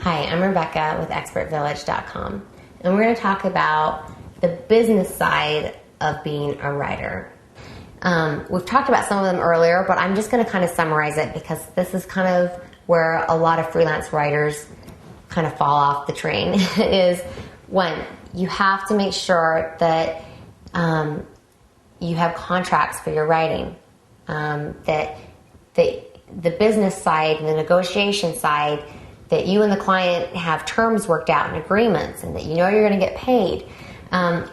Hi, I'm Rebecca with expertvillage.com, and we're going to talk about the business side of being a writer. We've talked about some of them earlier, but I'm just going to kind of summarize it because this is kind of where a lot of freelance writers kind of fall off the train is when you have to make sure that you have contracts for your writing, that the business side, the negotiation side, that you and the client have terms worked out and agreements, and that you know you're going to get paid.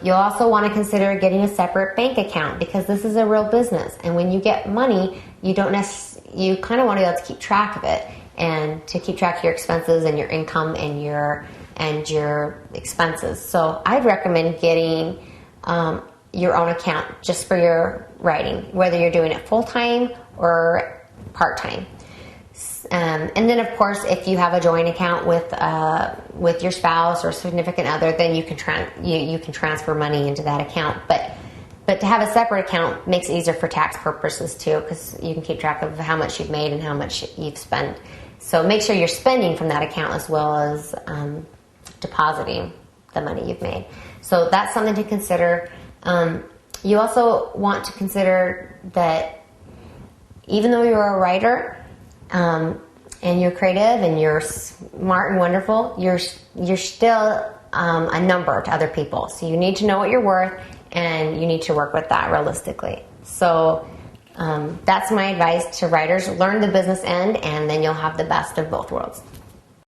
You'll also want to consider getting a separate bank account because this is a real business. And when you get money, you kind of want to be able to keep track of it and to keep track of your expenses and your income and your expenses. So I'd recommend getting your own account just for your writing, whether you're doing it full-time or part-time. And then, of course, if you have a joint account with your spouse or significant other, then you can transfer money into that account. But to have a separate account makes it easier for tax purposes too, because you can keep track of how much you've made and how much you've spent. So make sure you're spending from that account as well as depositing the money you've made. So that's something to consider. You also want to consider that even though you're a writer, and you're creative and you're smart and wonderful, you're still a number to other people. So you need to know what you're worth, and you need to work with that realistically. So that's my advice to writers. Learn the business end, and then you'll have the best of both worlds.